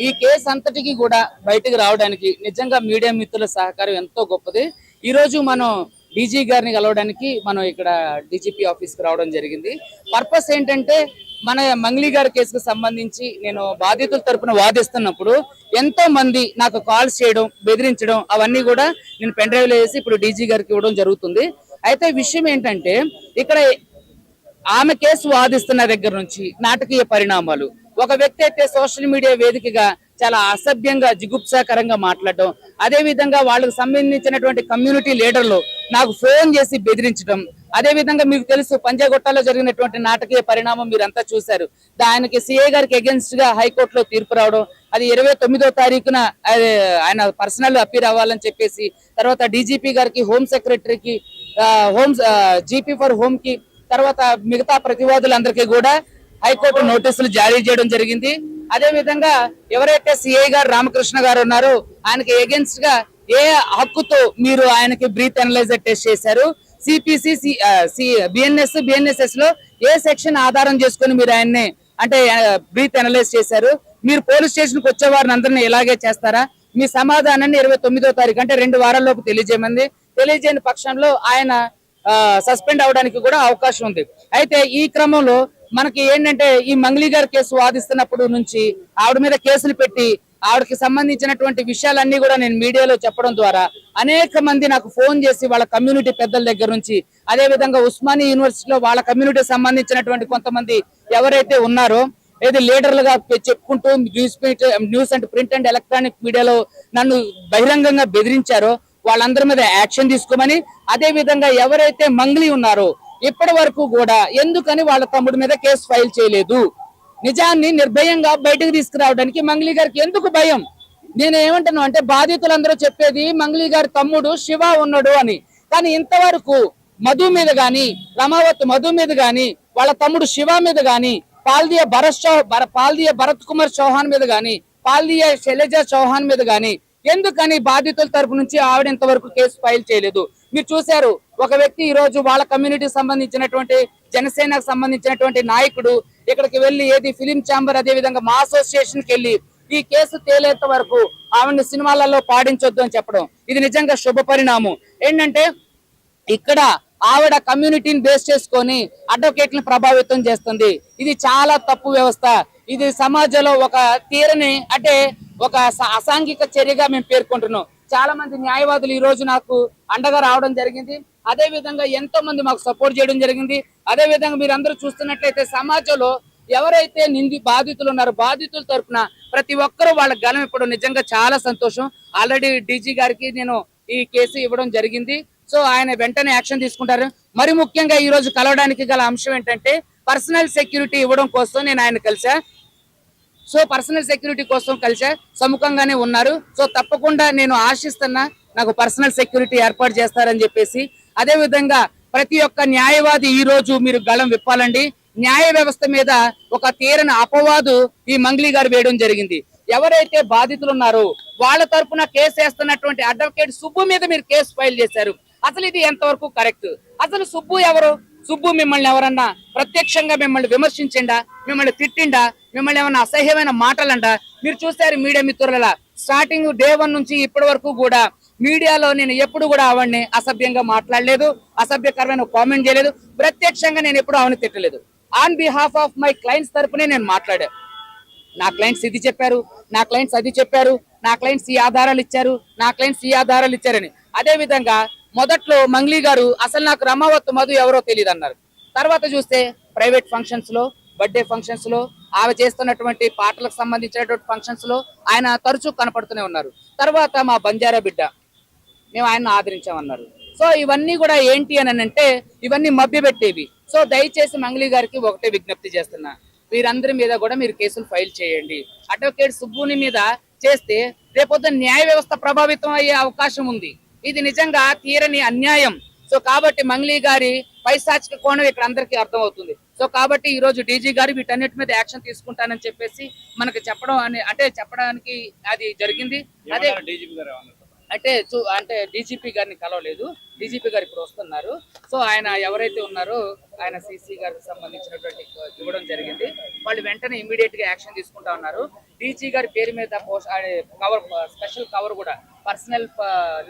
ఈ కేసు అంతటికి కూడా బయటకు రావడానికి నిజంగా మీడియా మిత్రుల సహకారం ఎంతో గొప్పది. ఈ రోజు మనం డీజీ గారిని కలవడానికి మనం ఇక్కడ డీజీపీ ఆఫీస్ కి రావడం జరిగింది. పర్పస్ ఏంటంటే మన మంగ్లీ గారి కేసుకు సంబంధించి నేను బాధితుల తరపున వాదిస్తున్నప్పుడు ఎంతో మంది నాకు కాల్స్ చేయడం, బెదిరించడం అవన్నీ కూడా నేను పెన్ డ్రైవ్ లో వేసి ఇప్పుడు డీజీ గారికి ఇవ్వడం జరుగుతుంది. అయితే విషయం ఏంటంటే ఇక్కడ ఆమె కేసు వాదిస్తున్న దగ్గర నుంచి నాటకీయ పరిణామాలు, ఒక వ్యక్తి అయితే సోషల్ మీడియా వేదికగా చాలా అసభ్యంగా జిగుప్సాకరంగా మాట్లాడడం, అదే విధంగా వాళ్ళకు సంబంధించినటువంటి కమ్యూనిటీ లీడర్లు నాకు ఫోన్ చేసి బెదిరించడం, అదే విధంగా మీకు తెలుసు పంజాగుట్టలో జరిగినటువంటి నాటకీయ పరిణామం మీరంతా చూశారు. దానికి సిఐ గారికి అగేన్స్ట్ గా హైకోర్టులో తీర్పు రావడం, అది 29వ తారీఖున ఆయన పర్సనల్ అపీర్ అవ్వాలని చెప్పేసి, తర్వాత డీజీపీ గారికి, హోమ్ సెక్రటరీకి, జీపీ ఫర్ హోమ్ కి, తర్వాత మిగతా ప్రతివాదులందరికీ కూడా హైకోర్టు నోటీసులు జారీ చేయడం జరిగింది. అదే విధంగా ఎవరైతే సిఐ గారు రామకృష్ణ గారు ఉన్నారో ఆయనకి అగేన్స్ట్ గా ఏ హక్కుతో మీరు ఆయనకి బ్రీత్ అనలైజర్ టెస్ట్ చేశారు, సిపిసి, బిఎన్ఎస్ఎస్ లో ఏ సెక్షన్ ఆధారం చేసుకుని మీరు ఆయన్ని అంటే బ్రీత్ అనలైజ్ చేశారు, మీరు పోలీస్ స్టేషన్ కు వచ్చే వారిని అందరినీ ఇలాగే చేస్తారా, మీ సమాధానాన్ని 29వ తారీఖు అంటే 2 వారాల్లోపు తెలియజేయమంది. తెలియజేయని పక్షంలో ఆయన సస్పెండ్ అవడానికి కూడా అవకాశం ఉంది. అయితే ఈ క్రమంలో మనకి ఏంటంటే ఈ మంగ్లీ గారి కేసు వాదిస్తున్నప్పుడు నుంచి ఆవిడ మీద కేసులు పెట్టి ఆవిడకి సంబంధించినటువంటి విషయాలన్నీ కూడా నేను మీడియాలో చెప్పడం ద్వారా అనేక మంది నాకు ఫోన్ చేసి వాళ్ళ కమ్యూనిటీ పెద్దల దగ్గర నుంచి, అదే విధంగా ఉస్మానియా యూనివర్సిటీలో వాళ్ళ కమ్యూనిటీ సంబంధించినటువంటి కొంతమంది ఎవరైతే ఉన్నారో ఏది లీడర్లుగా చెప్పుకుంటూ news and print and electronic మీడియాలో నన్ను బహిరంగంగా బెదిరించారో వాళ్ళందరి మీద యాక్షన్ తీసుకోమని, అదే విధంగా ఎవరైతే మంగ్లీ ఉన్నారో ఇప్పటి వరకు కూడా ఎందుకని వాళ్ళ తమ్ముడి మీద కేసు ఫైల్ చేయలేదు, నిజాన్ని నిర్భయంగా బయటకు తీసుకురావడానికి మంగ్లీ గారికి ఎందుకు భయం? నేను ఏమంటాను అంటే బాధితులందరూ చెప్పేది మంగ్లీ గారి తమ్ముడు శివ ఉన్నాడు అని, కానీ ఇంతవరకు మధు మీద గాని, రమావత్ మధు మీద గాని, వాళ్ళ తమ్ముడు శివ మీద గాని, పాల్దియ భరత్ కుమార్ చౌహాన్ మీద గాని, పాల్దియ శైలజ చౌహాన్ మీద గాని ఎందుకని బాధితుల తరపు నుంచి ఆవిడ ఇంతవరకు కేసు ఫైల్ చేయలేదు? మీరు చూశారు, ఒక వ్యక్తి ఈ రోజు వాళ్ళ కమ్యూనిటీకి సంబంధించినటువంటి జనసేనకు సంబంధించినటువంటి నాయకుడు ఇక్కడికి వెళ్లి ఏది ఫిలిం ఛాంబర్, అదే విధంగా మా అసోసియేషన్ కి వెళ్లి ఈ కేసు తేలేంత వరకు ఆవిడని సినిమాలలో పాడించొద్దు అని చెప్పడం, ఇది నిజంగా శుభ పరిణామం. ఏంటంటే ఇక్కడ ఆవిడ కమ్యూనిటీని బేస్ చేసుకొని అడ్వకేట్లను ప్రభావితం చేస్తుంది. ఇది చాలా తప్పు వ్యవస్థ. ఇది సమాజంలో ఒక తీరని అంటే ఒక అసాంఘిక చర్యగా మేము పేర్కొంటున్నాం. చాలా మంది న్యాయవాదులు ఈ రోజు నాకు అండగా రావడం జరిగింది. అదే విధంగా ఎంతో మంది మాకు సపోర్ట్ చేయడం జరిగింది. అదే విధంగా మీరు అందరూ చూస్తున్నట్లయితే సమాజంలో ఎవరైతే బాధితులు ఉన్నారో బాధితుల తరఫున ప్రతి ఒక్కరూ వాళ్ళ గలం ఇవ్వడం నిజంగా చాలా సంతోషం. ఆల్రెడీ డీజీ గారికి నేను ఈ కేసు ఇవ్వడం జరిగింది. సో ఆయన వెంటనే యాక్షన్ తీసుకుంటారు. మరి ముఖ్యంగా ఈ రోజు కలవడానికి గల అంశం ఏంటంటే పర్సనల్ సెక్యూరిటీ ఇవ్వడం కోసం నేను ఆయన కలిసా. సో పర్సనల్ సెక్యూరిటీ కోసం కలిసా, సముఖంగానే ఉన్నారు. సో తప్పకుండా నేను ఆశిస్తున్నా నాకు పర్సనల్ సెక్యూరిటీ ఏర్పాటు చేస్తారని చెప్పేసి. అదే విధంగా ప్రతి ఒక్క న్యాయవాది ఈ రోజు మీరు గళం విప్పాలండి. న్యాయ వ్యవస్థ మీద ఒక తీరని అపవాదు ఈ మంగ్లీ గారు వేయడం జరిగింది. ఎవరైతే బాధితులు ఉన్నారో వాళ్ళ తరపున కేసు వేస్తున్నటువంటి అడ్వకేట్ సుబ్బు మీద మీరు కేసు ఫైల్ చేశారు. అసలు ఇది ఎంతవరకు కరెక్ట్? అసలు సుబ్బు ఎవరు? సుబ్బు మిమ్మల్ని ఎవరన్నా ప్రత్యక్షంగా మిమ్మల్ని విమర్శించిండా, మిమ్మల్ని తిట్టిండా, మిమ్మల్ని ఏమన్నా అసహ్యమైన మాటలండా? మీరు చూసారు మీడియా మిత్రుల స్టార్టింగ్ డే 1 నుంచి ఇప్పటి వరకు కూడా మీడియాలో నేను ఎప్పుడు కూడా ఆవిడ్ని అసభ్యంగా మాట్లాడలేదు, అసభ్యకరమైన కామెంట్ చేయలేదు. ప్రత్యక్షంగా నేను ఎప్పుడు ఆవిడని తిట్టలేదు. On behalf of my clients తరపునే నేను మాట్లాడా. నా క్లయింట్స్ ఇది చెప్పారు, నా క్లయింట్స్ అది చెప్పారు, నా క్లయింట్స్ ఈ ఆధారాలు ఇచ్చారు, నా క్లయింట్స్ ఈ ఆధారాలు ఇచ్చారని. అదే విధంగా మొదట్లో మంగ్లీ గారు అసలు నాకు రమావత్ మధు ఎవరో తెలియదు అన్నారు. తర్వాత చూస్తే ప్రైవేట్ ఫంక్షన్స్ లో, బర్త్డే ఫంక్షన్స్ లో, ఆమె చేస్తున్నటువంటి పాటలకు సంబంధించినటువంటి ఫంక్షన్స్ లో ఆయన తరచూ కనపడుతూనే ఉన్నారు. తర్వాత మా బంజారా బిడ్డ మేము ఆయన ఆదరించామన్నారు. సో ఇవన్నీ కూడా ఏంటి అని అంటే ఇవన్నీ మభ్యపెట్టేవి. సో దయచేసి మంగ్లీ గారికి ఒకటే విజ్ఞప్తి చేస్తున్నా, వీరందరి మీద కూడా మీరు కేసులు ఫైల్ చేయండి. అడ్వకేట్ సుబ్బుని మీద చేస్తే రేపొద్దున న్యాయ వ్యవస్థ ప్రభావితం అయ్యే అవకాశం ఉంది. ఇది నిజంగా తీరని అన్యాయం. సో కాబట్టి మంగ్లీ గారి పైశాచిక కోణం ఇక్కడ అందరికీ అర్థం అవుతుంది. సో కాబట్టి ఈ రోజు డీజీ గారు వీటన్నిటి మీద యాక్షన్ తీసుకుంటానని చెప్పేసి మనకి చెప్పడం అంటే చెప్పడానికి అది జరిగింది. అదే అంటే డీజీపీ గారిని కలవలేదు. డీజీపీ గారు ఇప్పుడు వస్తున్నారు. సో ఆయన ఎవరైతే ఉన్నారో ఆయన సిసి గారికి సంబంధించినటువంటి ఇవ్వడం జరిగింది. వాళ్ళు వెంటనే ఇమీడియట్ గా యాక్షన్ తీసుకుంటా ఉన్నారు. డీజీ గారి పేరు మీద కవర్, స్పెషల్ కవర్ కూడా, పర్సనల్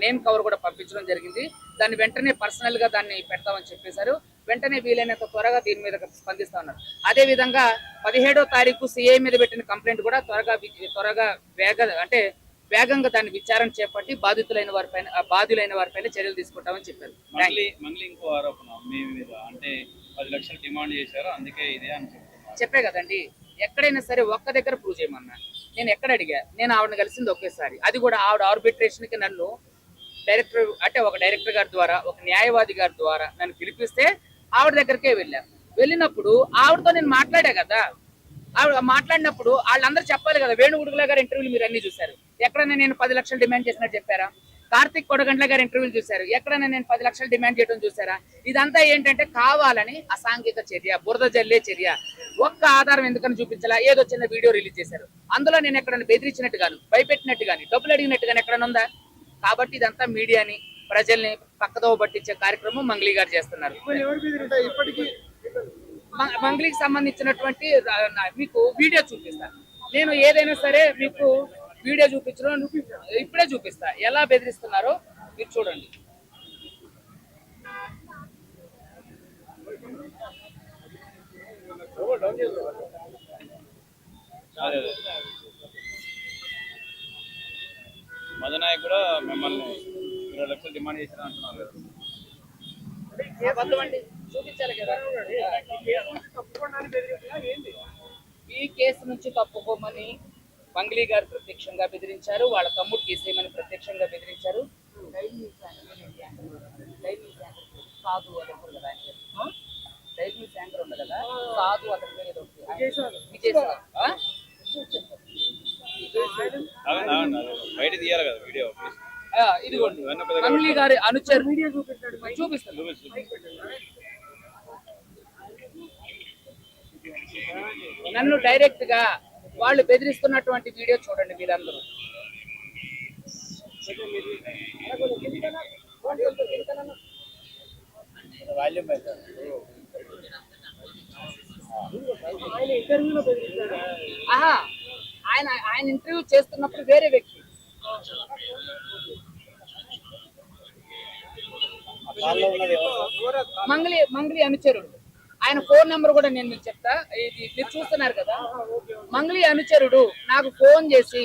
నేమ్ కవర్ కూడా పంపించడం జరిగింది. దాన్ని వెంటనే పర్సనల్ గా దాన్ని పెడతామని చెప్పేశారు. వెంటనే వీలైనంత త్వరగా దీని మీద స్పందిస్తా ఉన్నారు. అదే విధంగా 17వ తారీఖు సిఐ మీద పెట్టిన కంప్లైంట్ కూడా త్వరగా వేగంగా దాన్ని విచారణ చేపట్టి బాధితులైన వారిపైన చర్యలు తీసుకుంటామని చెప్పారు. మళ్ళీ ఇంకో ఆరోపణ మీ మీద, అంటే 10 లక్షలు డిమాండ్ చేశారు, అందుకే ఇదే అని చెప్పే కదండి. ఎక్కడైనా సరే ఒక్క దగ్గర ప్రూవ్ చేయమన్నా. నేను ఎక్కడ అడిగా, నేను ఆవిడని కలిసింది ఒకేసారి. అది కూడా ఆవిడ ఆర్బిట్రేషన్ కి నన్ను ఒక డైరెక్టర్ గారి ద్వారా, ఒక న్యాయవాది గారి ద్వారా నన్ను పిలిపిస్తే ఆవిడ దగ్గరికే వెళ్ళినప్పుడు ఆవిడతో నేను మాట్లాడా కదా. ఆవిడ మాట్లాడినప్పుడు వాళ్ళందరూ చెప్పాలి కదా. వేణుగుడుగుల గారి ఇంటర్వ్యూలు మీరు అన్ని చూశారు. ఎక్కడైనా నేను 10 లక్షలు డిమాండ్ చేసినట్టు చెప్పారా? కార్తిక్ కొడగండ్ల గారి ఇంటర్వ్యూలు చూశారు. ఎక్కడైనా నేను 10 లక్షలు డిమాండ్ చేయడం చూసారా? ఇదంతా ఏంటంటే కావాలని అసాంఘిక చర్య, బురద జల్లే చర్య. ఒక్క ఆధారం ఎందుకని చూపించాలా? ఏదో చిన్న వీడియో రిలీజ్ చేశారు. అందులో నేను ఎక్కడైనా బెదిరించినట్టు గాను, భయపెట్టినట్టు గాని, డబ్బులు అడిగినట్టు గాని ఎక్కడైనా ఉందా? కాబట్టి ఇదంతా మీడియాని, ప్రజల్ని పక్కదోవ పట్టించే కార్యక్రమం మంగ్లీ గారు చేస్తున్నారు. మంగ్లీకి సంబంధించినటువంటి మీకు వీడియో చూపిస్తాను. నేను ఏదైనా సరే మీకు వీడియో చూపించడం ఇప్పుడే చూపిస్తా. ఎలా బెదిరిస్తున్నారో మీరు చూడండి. మదనాయక్ కూడా మిమ్మల్ని 20 లక్షలు డిమాండ్ చేశారు అంటున్నారు కదా. చూపించాలి కదా. ఈ కేసు నుంచి తప్పుకోమని మంగ్లీ గారు ప్రత్యక్షంగా బెదిరించారు. వాళ్ళ తమ్ముడు కేసేయమని ప్రత్యక్షంగా బెదిరించారు. సాధు అతను కదా, డైరీ న్యూస్ యాంకర్ ఉంది కదా, సాధు అతని పేరు బయట తీయాలి కదా వీడియో. ఇదిగోండి మంగ్లీ గారి అనుచరు చూపిస్తాను. నన్ను డైరెక్ట్ గా వాళ్ళు బెదిరిస్తున్నటువంటి వీడియో చూడండి మీరందరూ. ఆయన ఇంటర్వ్యూ చేస్తున్నప్పుడు వేరే వ్యక్తి మంగ్లీ అనుచరుడు. ఆయన ఫోన్ నెంబర్ కూడా నేను మీకు చెప్తా. ఇది మీరు చూస్తున్నారు కదా. మంగ్లీ అనుచరుడు నాకు ఫోన్ చేసి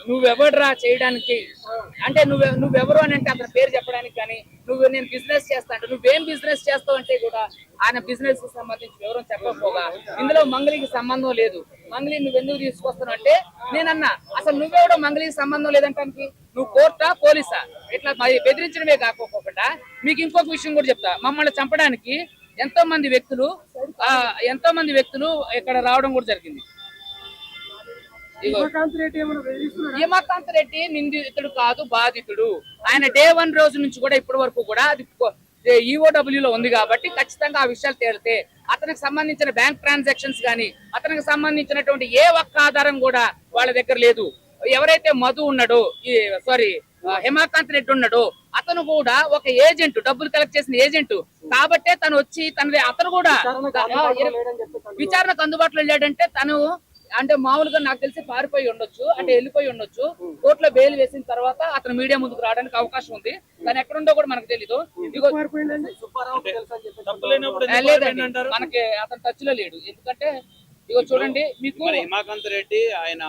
నువ్వెవడ్రా చేయడానికి, అంటే నువ్వెవరు అని అంటే అతని పేరు చెప్పడానికి, కానీ నేను బిజినెస్ చేస్తా అంటే నువ్వేం బిజినెస్ చేస్తావు అంటే కూడా ఆయన బిజినెస్ కి సంబంధించి వివరం చెప్పకపోగా ఇందులో మంగ్లీకి సంబంధం లేదు. మంగ్లీ నువ్వెందుకు తీసుకొస్తావు అంటే నేనన్నా, అసలు నువ్వెవడో మంగ్లీకి సంబంధం లేదంటానికి నువ్వు కోర్టా పోలీసా? ఇట్లా బెదిరించడమే కాకపోకుండా మీకు ఇంకొక విషయం కూడా చెప్తా. మమ్మల్ని చంపడానికి ఎంతో మంది వ్యక్తులు ఇక్కడ రావడం కూడా జరిగింది. హిమకాంత్ రెడ్డి నిందితుడు కాదు, బాధితుడు. ఆయన డే 1 రోజు నుంచి కూడా ఇప్పటి వరకు కూడా అది EOW లో ఉంది కాబట్టి ఖచ్చితంగా ఆ విషయాలు తేలితే అతనికి సంబంధించిన బ్యాంక్ ట్రాన్సాక్షన్స్ కానీ, అతనికి సంబంధించినటువంటి ఏ ఒక్క ఆధారం కూడా వాళ్ళ దగ్గర లేదు. ఎవరైతే మధు ఉన్నాడో, హిమకాంత్ రెడ్డి ఉన్నాడో అతను కూడా ఒక ఏజెంట్, డబ్బులు కలెక్ట్ చేసిన ఏజెంట్ కాబట్టే తను వచ్చి అతను కూడా విచారణకు అందుబాటులో లేడంటే తను అంటే మామూలుగా నాకు తెలిసి పారిపోయి ఉండొచ్చు, అంటే వెళ్ళిపోయి ఉండొచ్చు. కోర్టులో బెయిల్ వేసిన తర్వాత అతను మీడియా ముందుకు రావడానికి అవకాశం ఉంది. కానీ ఎక్కడుండో కూడా మనకు తెలీదు. లేదండి, మనకి అతను టచ్ లో లేడు. ఎందుకంటే ఇగో చూడండి మీకు హిమకాంత్ రెడ్డి, ఆయన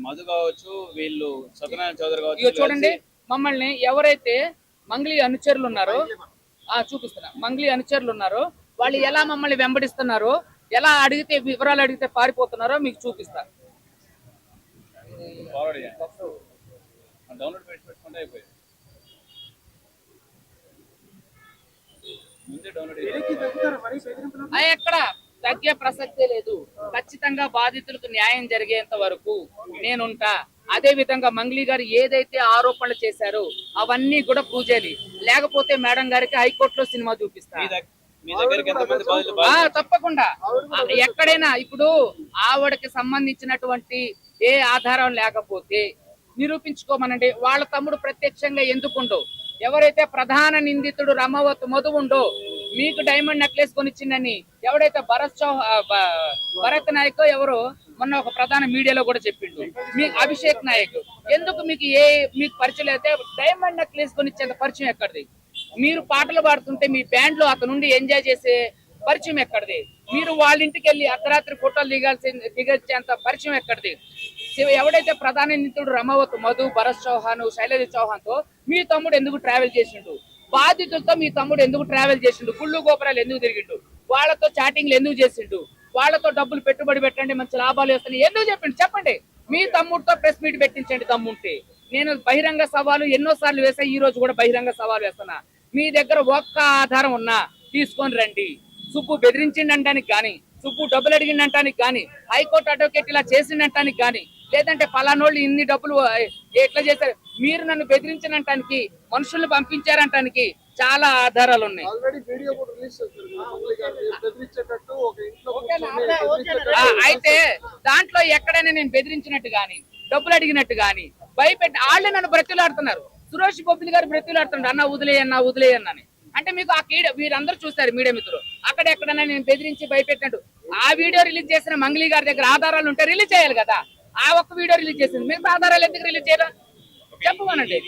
మధు కావచ్చు, వీళ్ళు సత్యనారాయణ చౌదరి కావచ్చు, ఇగో చూడండి మమ్మల్ని ఎవరైతే మంగ్లీ అనుచరులు ఉన్నారో చూపిస్తున్నా. మంగ్లీ అనుచరులు ఉన్నారో వాళ్ళు ఎలా మమ్మల్ని వెంబడిస్తున్నారో, ఎలా అడిగితే వివరాలు అడిగితే పారిపోతున్నారో మీకు చూపిస్తా. ఎక్కడ తగ్గే ప్రసక్తే లేదు. ఖచ్చితంగా బాధితులకు న్యాయం జరిగేంత వరకు నేనుంటా. అదే విధంగా మంగ్లీ గారు ఏదైతే ఆరోపణలు చేశారో అవన్నీ కూడా ప్రూవ్ చేయాలి. లేకపోతే మేడం గారికి హైకోర్టులో సినిమా చూపిస్తా. తప్పకుండా ఎక్కడైనా ఇప్పుడు ఆవిడకి సంబంధించినటువంటి ఏ ఆధారం లేకపోతే నిరూపించుకోమనండి. వాళ్ళ తమ్ముడు ప్రత్యక్షంగా ఎందుకుండో, ఎవరైతే ప్రధాన నిందితుడు రమవత్ మధు ఉండో, మీకు డైమండ్ నెక్లెస్ కొనిచ్చిందని ఎవడైతే భరత్ నాయక్ ఎవరు మొన్న ఒక ప్రధాన మీడియాలో కూడా చెప్పిండు, మీ అభిషేక్ నాయక్ ఎందుకు మీకు పరిచయం అయితే డైమండ్ నెక్లెస్ కొనిచ్చేంత పరిచయం ఎక్కడిది? మీరు పాటలు పాడుతుంటే మీ బ్యాండ్ లో అతనుండి ఎంజాయ్ చేసే పరిచయం ఎక్కడిది? మీరు వాళ్ళ ఇంటికి వెళ్ళి అర్ధరాత్రి ఫోటోలు దిగొచ్చేంత పరిచయం ఎక్కడిది? ఎవడైతే ప్రధాన నిందితుడు రమవత్ మధు, భరత్ చౌహాన్, శైలజ చౌహాన్ తో మీ తమ్ముడు ఎందుకు ట్రావెల్ చేసిండు? బాధితులతో మీ తమ్ముడు ఎందుకు ట్రావెల్ చేసిండు? గుళ్ళు గోపురాలు ఎందుకు తిరిగిండు? వాళ్ళతో చాటింగ్లు ఎందుకు చేసిండు? వాళ్ళతో డబ్బులు పెట్టుబడి పెట్టండి, మంచి లాభాలు వస్తాయి ఎందుకు చెప్పిండు? చెప్పండి. మీ తమ్ముడితో ప్రెస్ మీట్ పెట్టించండి తమ్ముంటే. నేను బహిరంగ సవాలు ఎన్నోసార్లు వేసా, ఈ రోజు కూడా బహిరంగ సవాలు వేస్తున్నా. మీ దగ్గర ఒక్క ఆధారం ఉన్నా తీసుకొని రండి. సుబ్బు బెదిరించిండటానికి కానీ, సుబ్బు డబ్బులు అడిగిండటానికి కానీ, హైకోర్టు అడ్వకేట్ ఇలా చేసిండటానికి కానీ, లేదంటే పలానోళ్ళు ఇన్ని డబ్బులు ఎట్లా చేశారు, మీరు నన్ను బెదిరించినటానికి, మనుషుల్ని పంపించారంటానికి చాలా ఆధారాలు ఉన్నాయి. అయితే దాంట్లో ఎక్కడైనా నేను బెదిరించినట్టు గాని, డబ్బులు అడిగినట్టు గాని, భయపెట్టి వాళ్ళే నన్ను బ్రతిలాడుతున్నారు. సురేష్ బొబ్బిలి గారు బ్రతిలాడుతున్నారు, అన్న వదిలేయన్నని. అంటే మీకు ఆ వీరందరూ చూస్తారు మీడియా మిత్రులు, అక్కడెక్కడైనా నేను బెదిరించి భయపెట్టినట్టు ఆ వీడియో రిలీజ్ చేసిన మంగళి గారి దగ్గర ఆధారాలు ఉంటే రిలీజ్ చేయాలి కదా. ఆ ఒక్క వీడియో రిలీజ్ చేసింది, మిగతా ఆధారాలు ఎందుకు రిలీజ్ చేయరా చెప్పమనండి.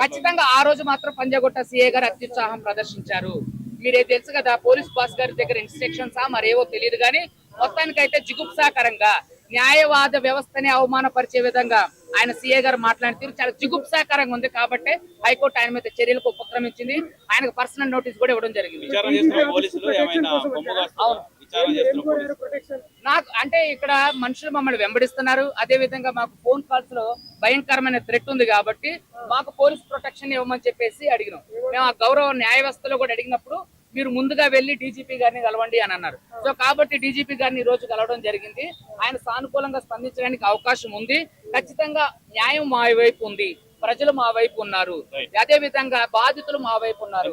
ఖచ్చితంగా ఆ రోజు మాత్రం పంజాగుట్ట సిఏ గారు అత్యుత్సాహం ప్రదర్శించారు. మీరే తెలుసు కదా, పోలీస్ బాస్ గారి దగ్గర ఇన్స్ట్రక్షన్స్ మరేవో తెలియదు కానీ మొత్తానికైతే జిగుప్సాకరంగా న్యాయవాద వ్యవస్థని అవమానపరిచే విధంగా ఆయన సీఏ గారు మాట్లాడిన తీరు చాలా జిగుప్సాకరంగా ఉంది. కాబట్టి హైకోర్టు ఆయన మీద చర్యలకు ఉపక్రమించింది. ఆయనకు పర్సనల్ నోటీస్ కూడా ఇవ్వడం జరిగింది. నాకు అంటే ఇక్కడ మనుషులు మమ్మల్ని వెంబడిస్తున్నారు. అదే విధంగా మాకు ఫోన్ కాల్స్ లో భయంకరమైన థ్రెట్ ఉంది కాబట్టి మాకు పోలీస్ ప్రొటెక్షన్ ఇవ్వమని చెప్పేసి అడిగినాం. మేము ఆ గౌరవ న్యాయ వ్యవస్థలో కూడా అడిగినప్పుడు మీరు ముందుగా వెళ్లి డీజీపీ గారిని కలవండి అని అన్నారు. సో కాబట్టి డీజీపీ గారిని ఈ రోజు కలవడం జరిగింది. ఆయన సానుకూలంగా స్పందించడానికి అవకాశం ఉంది. ఖచ్చితంగా న్యాయం మా వైపు ఉంది, ప్రజలు మా వైపు ఉన్నారు, అదే విధంగా బాధితులు మా వైపు ఉన్నారు.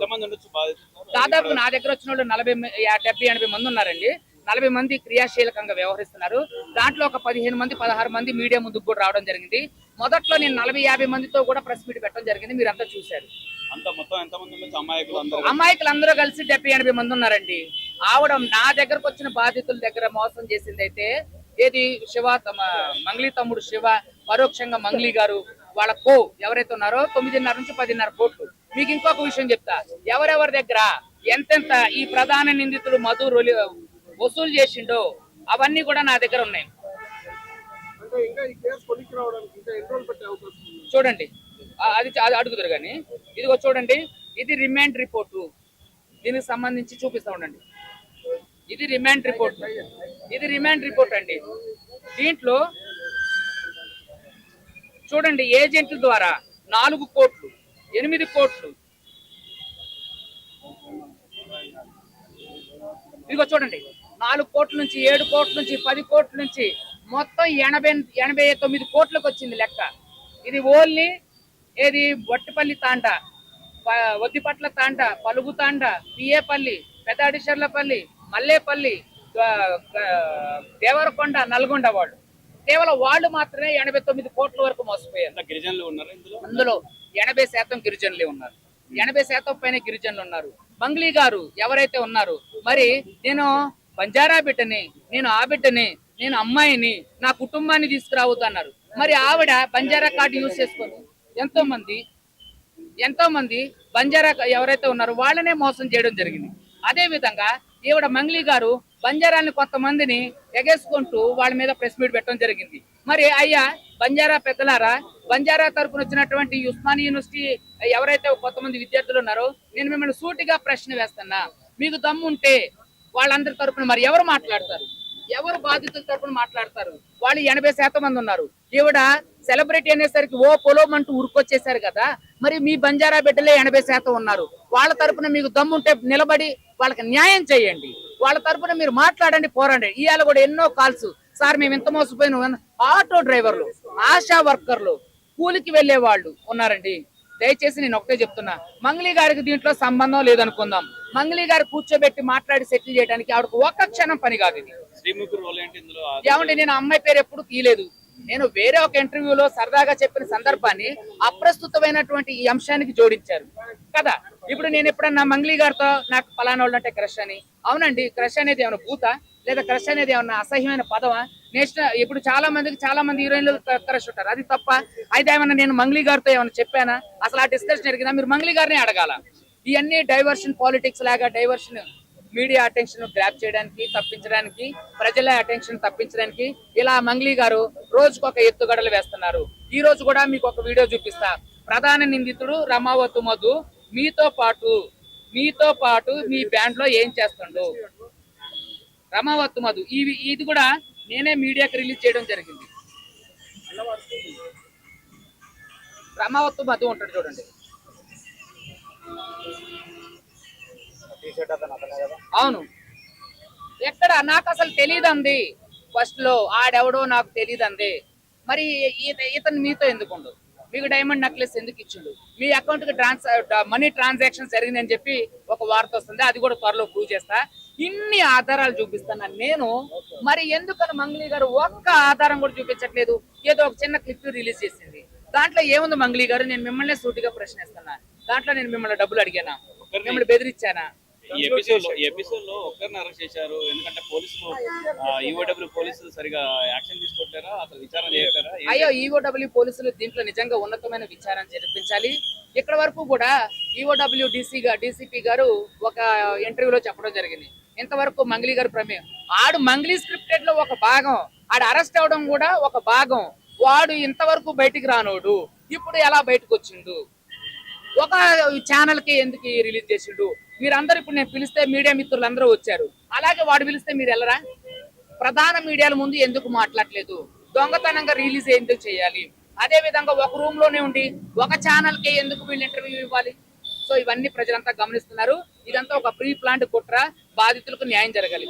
దాదాపు నా దగ్గర వచ్చిన వాళ్ళు 70-80 మంది ఉన్నారండి. 40 మంది క్రియాశీలకంగా వ్యవహరిస్తున్నారు. దాంట్లో ఒక 15 మంది 16 మంది మీడియా ముందుకు కూడా రావడం జరిగింది. మొదట్లో నేను 40-50 మందితో కూడా ప్రెస్ మీట్ పెట్టడం జరిగింది. మీరు అంతా చూశారు. అమాయకులు అందరూ కలిసి 70-80 మంది ఉన్నారండి. ఆవిడ నా దగ్గరకు వచ్చిన బాధితుల దగ్గర మోసం చేసింది అయితే ఏది మంగళి తమ్ముడు శివ, పరోక్షంగా మంగళి గారు, వాళ్ళ ఎవరైతే ఉన్నారో 9.5 నుంచి 10.5 కోట్లు. మీకు ఇంకొక విషయం చెప్తా, ఎవరెవరి దగ్గర ఎంతెంత ఈ ప్రధాన నిందితుడు మధు వసూలు చేసిండో అవన్నీ కూడా నా దగ్గర ఉన్నాయి. చూడండి, అది అడుగుతారు కానీ ఇదిగో చూడండి, ఇది రిమాండ్ రిపోర్టు. దీనికి సంబంధించి చూపిస్తా ఉండండి. ఇది రిమాండ్ రిపోర్ట్ అండి. దీంట్లో చూడండి, ఏజెంట్ల ద్వారా 4 కోట్లు, 8 కోట్లు. ఇదిగో చూడండి, 4 కోట్ల నుంచి 7 కోట్ల నుంచి 10 కోట్ల నుంచి మొత్తం 89 కోట్లకు వచ్చింది లెక్క. ఇది ఓన్లీ ఏది వట్టిపల్లి తాండ, వద్దిపట్ల తాండ, పలుగు తాండ, పిఏపల్లి, పెద్దాడిషర్లపల్లి, మల్లేపల్లి, దేవరకొండ, నల్గొండ వాళ్ళు, కేవలం వాళ్ళు మాత్రమే 89 కోట్ల వరకు మోసపోయారు. అందులో 80% గిరిజనులే ఉన్నారు. 80% పైన గిరిజనులు ఉన్నారు. మంగ్లీ గారు ఎవరైతే ఉన్నారు, మరి నేను బంజారా బిడ్డని, నేను ఆ బిడ్డని, నేను అమ్మాయిని, నా కుటుంబాన్ని తీసుకురావద్దన్నారు. మరి ఆవిడ బంజారా కార్డు యూజ్ చేసుకొని ఎంతో మంది బంజారా ఎవరైతే ఉన్నారో వాళ్ళనే మోసం చేయడం జరిగింది. అదే విధంగా ఈవిడ మంగ్లీ గారు బంజారాని కొంతమందిని ఎగేసుకుంటూ వాళ్ళ మీద ప్రెస్ మీట్ పెట్టడం జరిగింది. మరి అయ్యా బంజారా పెద్దలారా, బంజారా తరపున వచ్చినటువంటి ఉస్మానియా యూనివర్సిటీ ఎవరైతే కొంతమంది విద్యార్థులు ఉన్నారో నేను మిమ్మల్ని సూటిగా ప్రశ్న వేస్తున్నా, మీకు దమ్ముంటే వాళ్ళందరి తరపున మరి ఎవరు మాట్లాడతారు? ఎవరు బాధితుల తరపున మాట్లాడతారు? వాళ్ళు 80% మంది ఉన్నారు. ఈవిడ సెలబ్రిటీ అనేసరికి ఓ పొలోమంటూ ఉరుకొచ్చేసారు కదా. మరి మీ బంజారా బిడ్డలే 80% ఉన్నారు. వాళ్ళ తరపున మీకు దమ్ముంటే నిలబడి వాళ్ళకి న్యాయం చేయండి. వాళ్ళ తరపున మీరు మాట్లాడండి, పోరండి. ఇవాళ కూడా ఎన్నో కాల్స్, సార్ మేము ఇంత మోసపోయిన ఆటో డ్రైవర్లు, ఆశా వర్కర్లు, కూలికి వెళ్లే వాళ్ళు ఉన్నారండి. దయచేసి నేను ఒకటే చెప్తున్నా, మంగ్లీ గారికి దీంట్లో సంబంధం లేదనుకుందాం. మంగ్లీ గారు కూర్చోబెట్టి మాట్లాడి సెటిల్ చేయడానికి ఆవిడకు ఒక్క క్షణం పని కాదు ఇది. ఏమంటే నేను అమ్మాయి పేరు ఎప్పుడు తీయలేదు. నేను వేరే ఒక ఇంటర్వ్యూలో సరదాగా చెప్పిన సందర్భాన్ని అప్రస్తుతమైనటువంటి ఈ అంశానికి జోడించారు కదా. ఇప్పుడు నేను ఎప్పుడన్నా మంగ్లీ గారితో నాకు పలానా వాళ్ళు అంటే క్రష్ అని, అవునండి క్రష్ అనేది ఏమైనా భూత లేదా క్రష్ అనేది ఏమన్నా అసహ్యమైన పదమా? ఇప్పుడు చాలా మంది హీరోయిన్లు క్రష్ ఉంటారు, అది తప్ప? అయితే ఏమన్నా నేను మంగ్లీ గారితో ఏమైనా చెప్పానా? అసలు ఆ డిస్కషన్ జరిగిందా? మీరు మంగ్లీ గారిని అడగాల. ఇవన్నీ డైవర్షన్ పాలిటిక్స్ లాగా, డైవర్షన్ మీడియా అటెన్షన్ గ్రాప్ చేయడానికి, తప్పించడానికి, ప్రజల అటెన్షన్ తప్పించడానికి ఇలా మంగ్లీ గారు రోజుకొక ఎత్తుగడలు వేస్తున్నారు. ఈ రోజు కూడా మీకు ఒక వీడియో చూపిస్తా. ప్రధాన నిందితుడు రమావతు మధు మీతో పాటు మీ బ్యాండ్ లో ఏం చేస్తుండు? రమావతు మధు ఇది కూడా నేనే మీడియాకి రిలీజ్ చేయడం జరిగింది. రమావతు మధు ఉంటాడు చూడండి. అవును, ఎక్కడ నాకు అసలు తెలియదండి. ఫస్ట్ లో ఆడెవడో నాకు తెలియదండి. మరి ఇతను మీతో ఎందుకుండు? మీకు డైమండ్ నెక్లెస్ ఎందుకు ఇచ్చిండు? మీ అకౌంట్ కి మనీ ట్రాన్సాక్షన్ జరిగిందని చెప్పి ఒక వార్త వస్తుంది, అది కూడా త్వరలో ప్రూవ్ చేస్తా. ఇన్ని ఆధారాలు చూపిస్తాను నేను. మరి ఎందుకని మంగ్లీ గారు ఒక్క ఆధారం కూడా చూపించట్లేదు? ఏదో ఒక చిన్న క్లిప్ రిలీజ్ చేసింది, దాంట్లో ఏముంది మంగ్లీ గారు? నేను మిమ్మల్ని సూటిగా ప్రశ్నిస్తున్నా. దాంట్లో నేను మిమ్మల్ని డబ్బులు అడిగానా? మిమ్మల్ని బెదిరించానా? ఈ ఎపిసోడ్ లో ఒక్కరిని అరెస్ట్ చేశారు. ఎందుకంటే పోలీసులు ఈఓడబ్ల్యూ పోలీసులు సరిగా యాక్షన్ తీసుకోవట్లేరా? అసలు విచారణ చేయట్లేరా? అయ్యో, ఈఓడబ్ల్యూ పోలీసులు దీంట్లో నిజంగా ఉన్నతమైన విచారణ జరిపించాలి. ఇక్కడ వరకు కూడా ఈఓడబ్ల్యూ డీసీపీ గారు ఒక ఇంటర్వ్యూలో చెప్పడం జరిగింది, ఇంతవరకు మంగ్లీ గారు ప్రమేయం ఆడు మంగ్లీ స్క్రిప్టెడ్ లో ఒక భాగం, ఆడు అరెస్ట్ అవడం కూడా ఒక భాగం. వాడు ఇంతవరకు బయటికి రానోడు ఇప్పుడు ఎలా బయటకు వచ్చిండు? ఒక ఛానల్ కి ఎందుకు రిలీజ్ చేసిండు? మీరందరూ ఇప్పుడు నేను పిలిస్తే మీడియా మిత్రులు అందరూ వచ్చారు, అలాగే వాడు పిలిస్తే మీరు వెళ్ళరా? ప్రధాన మీడియాల ముందు ఎందుకు మాట్లాడలేదు? దొంగతనంగా రిలీజ్ ఎందుకు చేయాలి? అదే విధంగా ఒక రూమ్ లోనే ఉండి ఒక ఛానల్ కి ఎందుకు వీళ్ళు ఇంటర్వ్యూ ఇవ్వాలి? సో ఇవన్నీ ప్రజలంతా గమనిస్తున్నారు. ఇదంతా ఒక ప్రీ ప్లాంట్ కుట్ర, బాధితులకు న్యాయం జరగాలి.